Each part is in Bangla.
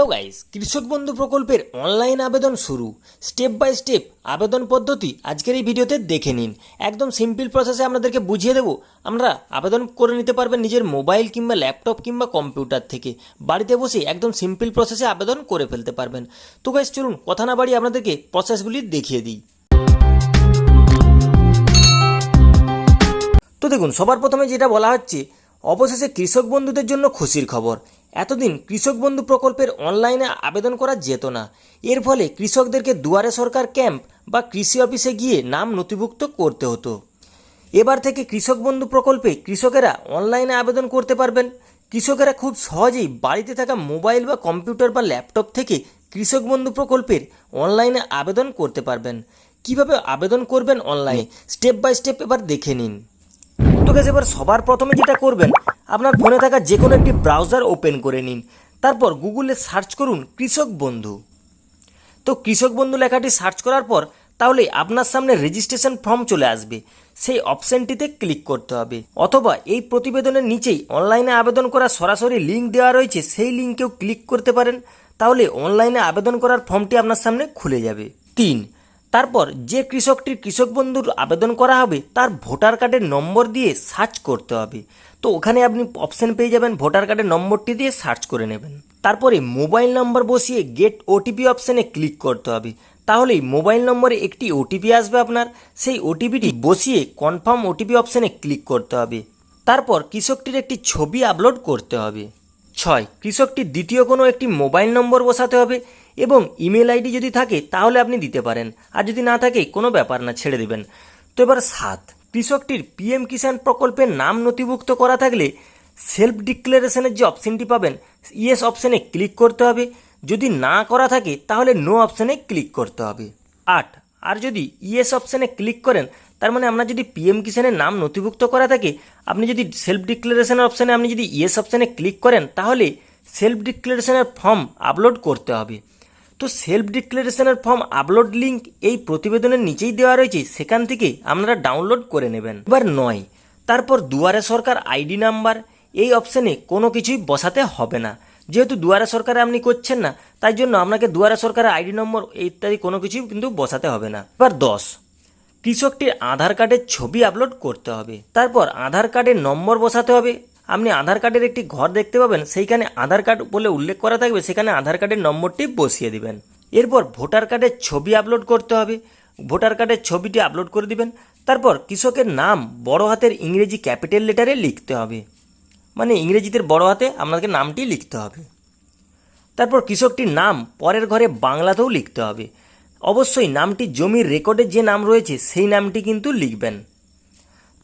হ্যালো গাইস, কৃষক বন্ধু প্রকল্পের অনলাইন আবেদন শুরু। স্টেপ বাই স্টেপ আবেদন পদ্ধতি আজকের এই ভিডিওতে দেখে নিন। একদম সিম্পল প্রসেসে আপনাদেরকে বুঝিয়ে দেবো। আমরা আবেদন করে নিতে পারবেন নিজের মোবাইল কিংবা ল্যাপটপ কিংবা কম্পিউটার থেকে। বাড়িতে বসে একদম সিম্পল প্রসেসে আবেদন করে ফেলতে পারবেন। তো গাইস চলুন কথা না বাড়িয়ে আপনাদেরকে প্রসেসগুলি দেখিয়ে দিই। তো দেখুন, সবার প্রথমে যেটা বলা হচ্ছে, অবশেষে কৃষক বন্ধুদের জন্য খুশির খবর। এতদিন কৃষক বন্ধু প্রকল্পের অনলাইনে আবেদন করা যেত না। এর ফলে কৃষকদেরকে দুয়ারে সরকার ক্যাম্প বা কৃষি অফিসে গিয়ে নাম নথিভুক্ত করতে হতো। এবার থেকে কৃষক বন্ধু প্রকল্পে কৃষকেরা অনলাইনে আবেদন করতে পারবেন। কৃষকেরা খুব সহজেই বাড়িতে থাকা মোবাইল বা কম্পিউটার বা ল্যাপটপ থেকে কৃষক বন্ধু প্রকল্পের অনলাইনে আবেদন করতে পারবেন। কিভাবে আবেদন করবেন অনলাইনে স্টেপ বাই স্টেপ এবার দেখে নিন। তো গাইস, এবার সবার প্রথমে যেটা করবেন, আপনার ফোনে থাকা যে কোনো একটি ব্রাউজার ওপেন করে নিন। তারপর গুগলে সার্চ করুন কৃষক বন্ধু। তো কৃষক বন্ধু লেখাটি সার্চ করার পর তাহলে আপনার সামনে রেজিস্ট্রেশন ফর্ম চলে আসবে। সেই অপশানটিতে ক্লিক করতে হবে, অথবা এই প্রতিবেদনের নিচেই অনলাইনে আবেদন করার সরাসরি লিঙ্ক দেওয়া রয়েছে, সেই লিঙ্কেও ক্লিক করতে পারেন। তাহলে অনলাইনে আবেদন করার ফর্মটি আপনার সামনে খুলে যাবে। 3, তারপর যে কৃষকটির কৃষক বন্ধুর আবেদন করা হবে তার ভোটার কার্ডের নম্বর দিয়ে সার্চ করতে হবে। তো ওখানে আপনি অপশন পেয়ে যাবেন, ভোটার কার্ডের নম্বরটি দিয়ে সার্চ করে নেবেন। তারপরে মোবাইল নম্বর বসিয়ে গেট ওটিপি অপশানে ক্লিক করতে হবে। তাহলেই মোবাইল নম্বরে একটি ওটিপি আসবে আপনার, সেই ওটিপিটি বসিয়ে কনফার্ম ওটিপি অপশানে ক্লিক করতে হবে। তারপর কৃষকটির একটি ছবি আপলোড করতে হবে। 6, কৃষকটির দ্বিতীয় কোনো একটি মোবাইল নম্বর বসাতে হবে এবং ইমেল আইডি যদি থাকে তাহলে আপনি দিতে পারেন, আর যদি না থাকে কোনো ব্যাপার না, ছেড়ে দেবেন। তো এবার 7, কৃষকটির পিএম কিষাণ প্রকল্পের নাম নথিভুক্ত করা থাকলে সেলফ ডিক্লারেশনের যে অপশানটি পাবেন, ইয়েস অপশানে ক্লিক করতে হবে। যদি না করা থাকে তাহলে নো অপশানে ক্লিক করতে হবে। 8, আর যদি ইয়েস অপশানে ক্লিক করেন, তার মানে আপনার যদি পিএম কিষাণের নাম নথিভুক্ত করা থাকে, আপনি যদি সেলফ ডিক্লারেশনের অপশানে আপনি যদি ইয়েস অপশানে ক্লিক করেন, তাহলে সেলফ ডিক্লারেশনের ফর্ম আপলোড করতে হবে। তো সেলফ ডিক্লারেশনের ফর্ম আপলোড লিঙ্ক এই প্রতিবেদনের নিচেই দেওয়া রয়েছে, সেখান থেকে আপনারা ডাউনলোড করে নেবেন। এবার 9, তারপর দুয়ারে সরকার আইডি নাম্বার, এই অপশানে কোনো কিছুই বসাতে হবে না। যেহেতু দুয়ারে সরকারে আপনি করছেন না, তাই জন্য আপনাকে দুয়ারে সরকারের আইডি নম্বর ইত্যাদি কোনো কিছুই কিন্তু বসাতে হবে না। এবার 10, কৃষকটির আধার কার্ডের ছবি আপলোড করতে হবে। তারপর আধার কার্ডের নম্বর বসাতে হবে। আপনি আধার কার্ডের একটি ঘর দেখতে পাবেন, সেইখানে আধার কার্ড বলে উল্লেখ করা থাকবে, সেখানে আধার কার্ডের নম্বরটি বসিয়ে দিবেন। এরপর ভোটার কার্ডের ছবি আপলোড করতে হবে। ভোটার কার্ডের ছবিটি আপলোড করে দিবেন। তারপর কৃষকের নাম বড় হাতের ইংরেজি ক্যাপিটাল লেটারে লিখতে হবে, মানে ইংরেজিতে বড় হাতে আপনাকে নামটি লিখতে হবে। তারপর কৃষকটির নাম পরের ঘরে বাংলাতেও লিখতে হবে। অবশ্যই নামটি জমির রেকর্ডে যে নাম রয়েছে সেই নামটি কিন্তু লিখবেন।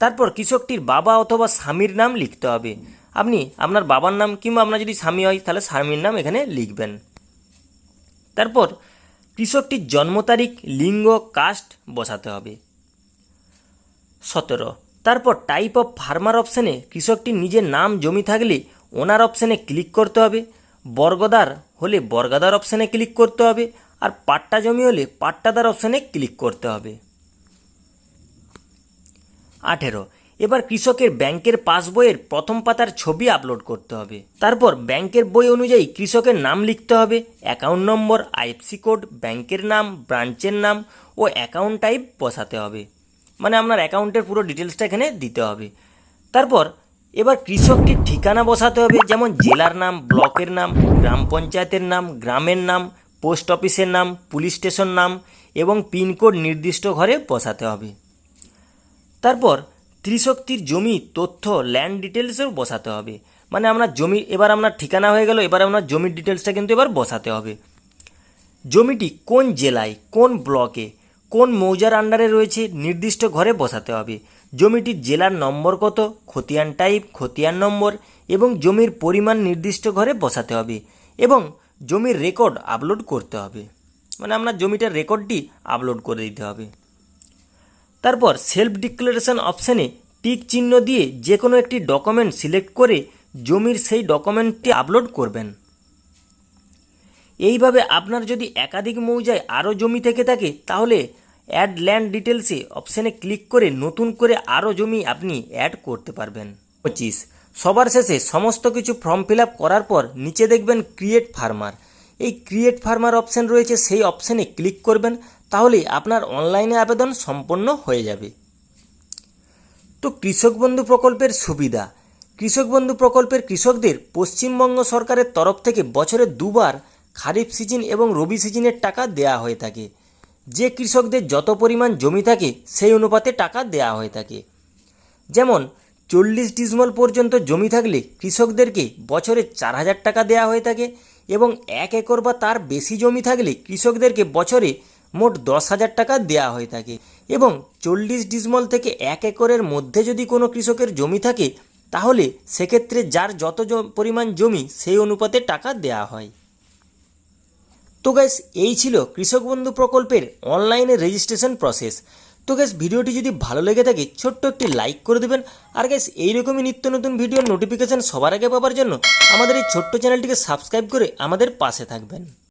তারপর কৃষকটির বাবা অথবা স্বামীর নাম লিখতে হবে। আপনি আপনার বাবার নাম কিংবা আপনার যদি স্বামী হয় তাহলে স্বামীর নাম এখানে লিখবেন। তারপর কৃষকটির জন্ম তারিখ, লিঙ্গ, কাস্ট বসাতে হবে। 17, তারপর টাইপ অফ ফার্মার অপশানে কৃষকটির নিজের নাম জমি থাকলে ওনার অপশানে ক্লিক করতে হবে। বর্গদার হলে বর্গাদার অপশানে ক্লিক করতে হবে, আর পাট্টা জমি হলে পাট্টাদার অপশানে ক্লিক করতে হবে। 18, এবার কৃষকের ব্যাংকের পাসবইয়ের প্রথম পাতার ছবি আপলোড করতে হবে। তারপর ব্যাংকের বই অনুযায়ী কৃষকের নাম লিখতে হবে, অ্যাকাউন্ট নম্বর, আইএফসি কোড, ব্যাংকের নাম, ব্রাঞ্চের নাম ও অ্যাকাউন্ট টাইপ বসাতে হবে, মানে আপনার অ্যাকাউন্টের পুরো ডিটেলসটা এখানে দিতে হবে। তারপর এবার কৃষকটির ঠিকানা বসাতে হবে, যেমন জেলার নাম, ব্লকের নাম, গ্রাম পঞ্চায়েতের নাম, গ্রামের নাম, পোস্ট অফিসের নাম, পুলিশ স্টেশন নাম এবং পিনকোড নির্দিষ্ট ঘরে বসাতে হবে। তারপর কৃষকটির জমি তথ্য, ল্যান্ড ডিটেলসেও বসাতে হবে, মানে আপনার জমি, এবার আপনার ঠিকানা হয়ে গেল, এবার আপনার জমির ডিটেলসটা কিন্তু এবার বসাতে হবে। জমিটি কোন জেলায়, কোন ব্লকে, কোন মৌজার আন্ডারে রয়েছে নির্দিষ্ট ঘরে বসাতে হবে। জমিটির জেলার নম্বর কত, খতিয়ান টাইপ, খতিয়ান নম্বর এবং জমির পরিমাণ নির্দিষ্ট ঘরে বসাতে হবে এবং জমির রেকর্ড আপলোড করতে হবে, মানে আপনার জমিটার রেকর্ডটি আপলোড করে দিতে হবে। তারপর সেলফ ডিক্লারেশন অপশানে টিক চিহ্ন দিয়ে যে কোনো একটি ডকুমেন্ট সিলেক্ট করে জমির সেই ডকুমেন্টটি আপলোড করবেন। এইভাবে আপনার যদি একাধিক মৌজায় আরও জমি থেকে থাকে তাহলে অ্যাড ল্যান্ড ডিটেলসে অপশানে ক্লিক করে নতুন করে আরও জমি আপনি অ্যাড করতে পারবেন। 25, সবার শেষে সমস্ত কিছু ফর্ম ফিল আপ করার পর নিচে দেখবেন ক্রিয়েট ফার্মার। এই ক্রিয়েট ফার্মার অপশান রয়েছে, সেই অপশানে ক্লিক করবেন, তাহলেই আপনার অনলাইনে আবেদন সম্পন্ন হয়ে যাবে। তো কৃষক বন্ধু প্রকল্পের সুবিধা। কৃষক বন্ধু প্রকল্পের কৃষকদের পশ্চিমবঙ্গ সরকারের তরফ থেকে বছরে দুবার খারিফ সিজন এবং রবি সিজনের টাকা দেয়া হয়ে থাকে। যে কৃষকদের যত পরিমাণ জমি থাকে সেই অনুপাতে টাকা দেয়া হয়ে থাকে। যেমন 40 ডিসমিল পর্যন্ত জমি থাকলে কৃষকদেরকে বছরে 4,000 টাকা দেওয়া হয়ে থাকে এবং 1 একর বা তার বেশি জমি থাকলে কৃষকদেরকে বছরে মোট 10,000 টাকা দেওয়া হয়ে থাকে। এবং 40 ডিসমিল থেকে 1 একরের মধ্যে যদি কোনো কৃষকের জমি থাকে তাহলে সেক্ষেত্রে যার যত পরিমাণ জমি সেই অনুপাতে টাকা দেওয়া হয়। তো গাইস, এই ছিল কৃষক বন্ধু প্রকল্পের অনলাইনে রেজিস্ট্রেশন প্রসেস। তো গাইস, ভিডিওটি যদি ভালো লেগে থাকে ছোট্ট একটি লাইক করে দেবেন। আর গাইস, এইরকমই নিত্য নতুন ভিডিওর নোটিফিকেশান সবার আগে পাওয়ার জন্য আমাদের এই ছোট্ট চ্যানেলটিকে সাবস্ক্রাইব করে আমাদের পাশে থাকবেন।